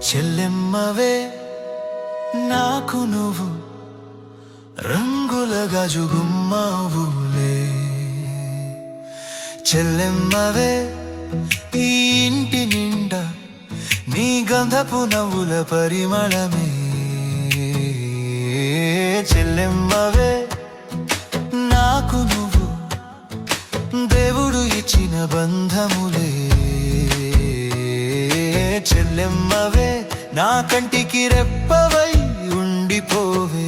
చెల్లెమ్మవే నాకు నువ్వు రంగుల గజుగుమ్మవులే. చెల్లెమ్మవే ఈ ఇంటి నిండా నీ గంధపు నవ్వుల పరిమళమే. చెల్లెమ్మవే నాకు నువ్వు దేవుడు ఇచ్చిన బంధములే. చెల్లెమ్మవే నా కంటికి రెప్పవై ఉండిపోవే.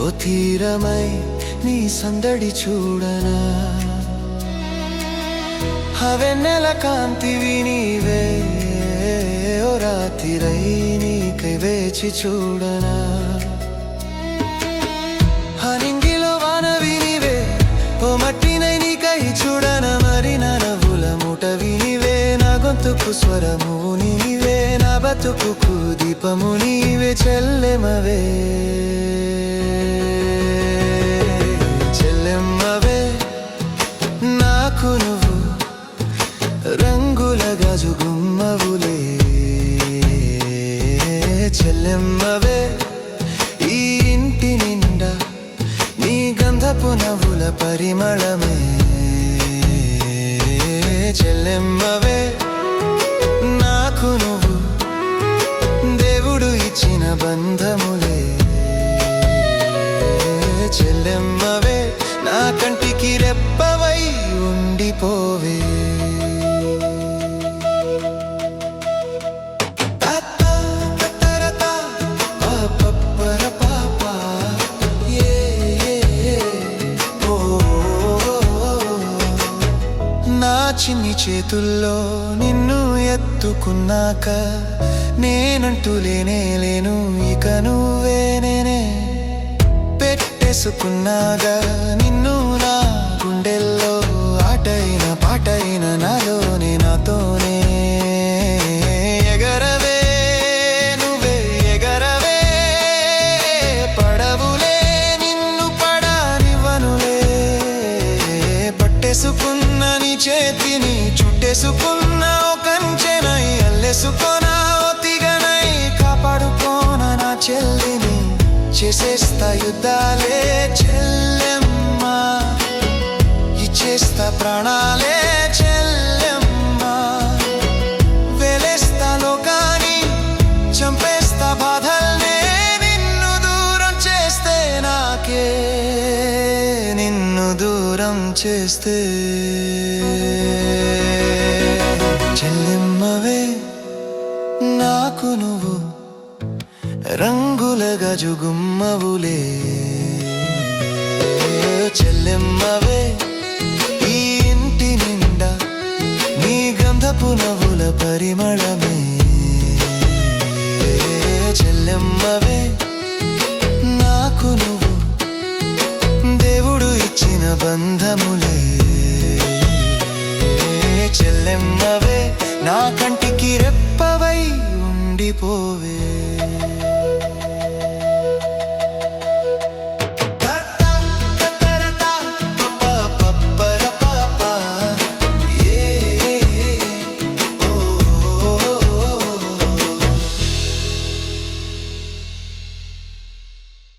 ఓ తీరమై నీ సందడి చూడనా, వెన్నెల కాంతివి నీవే. ఓ రాత్రిరై నీకై వేచి చూడనా, హరింగిలో వానవి నీవే. ఓ మట్టినై నీకై చూడన, మరి నా నవ్వుల మూటవి నీవే. నా గొంతుకు స్వరము నీవే, నా బతుకుకు దీపము నీవే. చెల్లెమవే నాకు నువ్వు రంగుల గజుగుమ్మవులే. చెల్లెమ్మవే ఈ ఇంటి నిండా నీ గంధపు నవ్వుల పరిమళమే. చెల్లెమ్మవే నాకు నువ్వు దేవుడు ఇచ్చిన బంధములే. చెల్లెమ్మవే నా కంటికి రెప్పవై ఉండిపోవే. నా చిన్ని చేతుల్లో నిన్ను ఎత్తుకున్నాక నేనంటూ లేను. ఇక నువ్వే నేనే పెట్టేసుకున్నాగా నిన్ను నా గుండెల్లో. ఆటైన పాటైన నాలోనే నాతోనే. ఎగరవే నువ్వే ఎగరవే, పడవులే నిన్ను పడనివ్వనులే. పట్టేసుకున్న నీ చేతిని చుట్టేసుకున్న ఓ కంచెనై, అల్లేసుకొనా ఓ తీగనై. కాపాడుకోన నా చెల్లిని, చేసేస్తా యుద్ధాలే చెల్లెమ్మా. ఇచ్చేస్తా ప్రాణాలే చెల్లెమ్మా. వేలేస్తా లోకాన్ని, చంపేస్తా బాధల్నే. నిన్ను దూరం చేస్తే నాకే, నిన్ను దూరం చేస్తే. చెల్లెమ్మవే నాకు నువ్వు రంగుల గజుగుమ్మవులే. చెల్లెమ్మవే ఈ ఇంటి నిండా నీ గంధపు నవ్వుల పరిమళమే. చెల్లెమ్మవే నాకు నువ్వు దేవుడు ఇచ్చిన బంధములే. చెల్లెమ్మవే నా కంటికి రెప్పవై ఉండిపోవే.